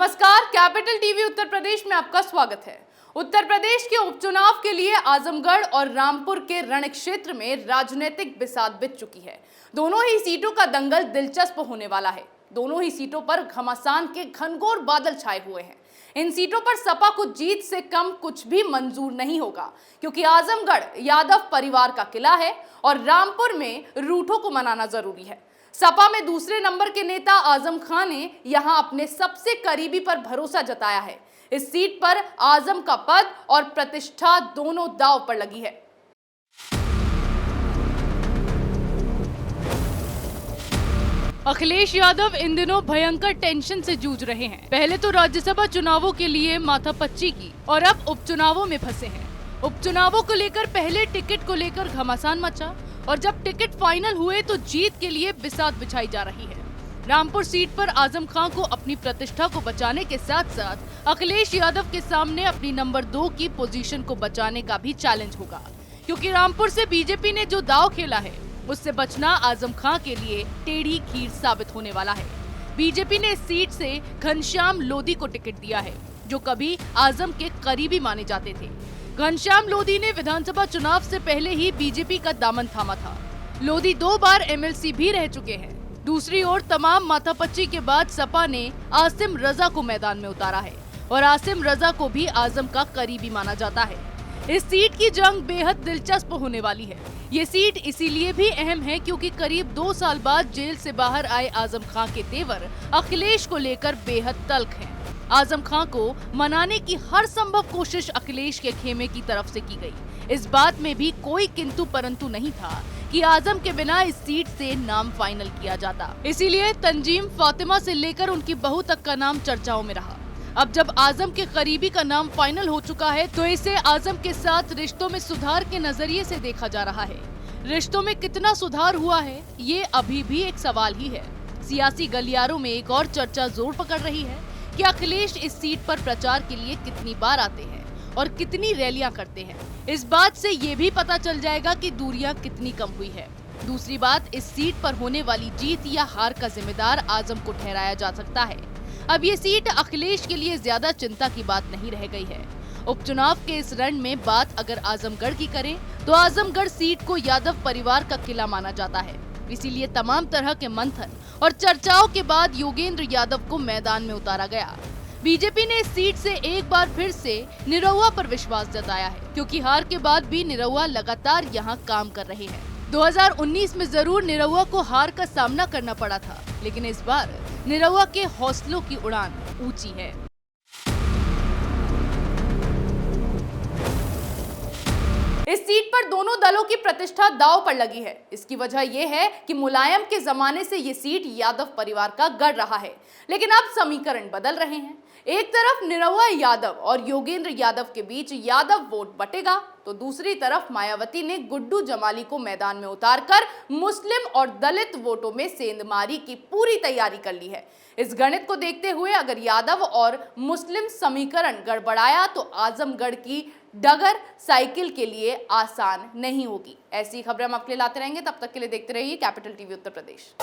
नमस्कार, capital TV Uttar Pradesh में आपका स्वागत है। उत्तर प्रदेश के उपचुनाव के लिए आजमगढ़ और रामपुर के रण क्षेत्र में राजनीतिक बिसात बिछ चुकी है। दोनों ही सीटों का दंगल दिलचस्प होने वाला है। दोनों ही सीटों पर घमासान के घनघोर बादल छाए हुए हैं। इन सीटों पर सपा को जीत से कम कुछ भी मंजूर नहीं होगा, क्योंकि आजमगढ़ यादव परिवार का किला है और रामपुर में रूठों को मनाना जरूरी है। सपा में दूसरे नंबर के नेता आजम खान ने यहां अपने सबसे करीबी पर भरोसा जताया है। इस सीट पर आजम का पद और प्रतिष्ठा दोनों दांव पर लगी है। अखिलेश यादव इन दिनों भयंकर टेंशन से जूझ रहे हैं। पहले तो राज्यसभा चुनावों के लिए माथापच्ची की और अब उपचुनावों में फंसे हैं। उपचुनावों को लेकर पहले टिकट को लेकर घमासान मचा और जब टिकट फाइनल हुए तो जीत के लिए बिसात बिछाई जा रही है। रामपुर सीट पर आजम खान को अपनी प्रतिष्ठा को बचाने के साथ साथ अखिलेश यादव के सामने अपनी नंबर 2 की पोजीशन को बचाने का भी चैलेंज होगा, क्योंकि रामपुर से बीजेपी ने जो दांव खेला है उससे बचना आजम खान के लिए टेढ़ी खीर साबित होने वाला है। बीजेपी ने इस सीट से घनश्याम लोधी को टिकट दिया है, जो कभी आजम के करीबी माने जाते थे। घनश्याम लोधी ने विधानसभा चुनाव से पहले ही बीजेपी का दामन थामा था। लोधी 2 बार एमएलसी भी रह चुके हैं। दूसरी ओर तमाम माथापच्ची के बाद सपा ने आसिम रजा को मैदान में उतारा है और आसिम रजा को भी आजम का करीबी माना जाता है। इस सीट की जंग बेहद दिलचस्प होने वाली है। ये सीट इसीलिए भी अहम है क्योंकि करीब 2 साल बाद जेल से बाहर आए आजम खान के तेवर अखिलेश को लेकर बेहद तल्ख हैं। आजम खान को मनाने की हर संभव कोशिश अखिलेश के खेमे की तरफ से की गई। इस बात में भी कोई किंतु परंतु नहीं था कि आजम के बिना इस सीट से नाम फाइनल किया जाता। इसीलिए तंजीम फातिमा से लेकर उनकी बहू तक का नाम चर्चाओं में रहा। अब जब आजम के करीबी का नाम फाइनल हो चुका है तो इसे आजम के साथ रिश्तों में सुधार के नजरिए से देखा जा रहा है। रिश्तों में कितना सुधार हुआ है, ये अभी भी एक सवाल ही है। सियासी गलियारों में एक और चर्चा जोर पकड़ रही है कि अखिलेश इस सीट पर प्रचार के लिए कितनी बार आते हैं और कितनी रैलियां करते हैं। इस बात से ये भी पता चल जाएगा कि दूरियां कितनी कम हुई है। दूसरी बात, इस सीट पर होने वाली जीत या हार का जिम्मेदार आजम को ठहराया जा सकता है। अब ये सीट अखिलेश के लिए ज्यादा चिंता की बात नहीं रह गई है। उपचुनाव के इस रण में बात अगर आजमगढ़ की करें तो आजमगढ़ सीट को यादव परिवार का किला माना जाता है। इसीलिए तमाम तरह के मंथन और चर्चाओं के बाद योगेंद्र यादव को मैदान में उतारा गया। बीजेपी ने इस सीट से एक बार फिर से निरहुआ पर विश्वास जताया है, क्योंकि हार के बाद भी निरहुआ लगातार यहां काम कर रहे हैं। 2019 में जरूर निरहुआ को हार का सामना करना पड़ा था, लेकिन इस बार निरहुआ के हौसलों की उड़ान ऊंची है। इस सीट पर दोनों दलों की प्रतिष्ठा दांव पर लगी है। इसकी वजह यह है कि मुलायम के जमाने से ये सीट यादव परिवार का गढ़ रहा है, लेकिन अब समीकरण बदल रहे हैं। एक तरफ निरहुआ यादव और योगेंद्र यादव के बीच यादव वोट बटेगा, तो दूसरी तरफ मायावती ने गुड्डू जमाली को मैदान में उतारकर मुस्लिम और दलित वोटों में सेंधमारी की पूरी तैयारी कर ली है। इस गणित को देखते हुए अगर यादव और मुस्लिम समीकरण गड़बड़ाया तो आजमगढ़ की डगर साइकिल के लिए आसान नहीं होगी। ऐसी खबरें हम आपके लिए लाते रहेंगे। तब तक के लिए देखते रहिए कैपिटल टीवी उत्तर प्रदेश।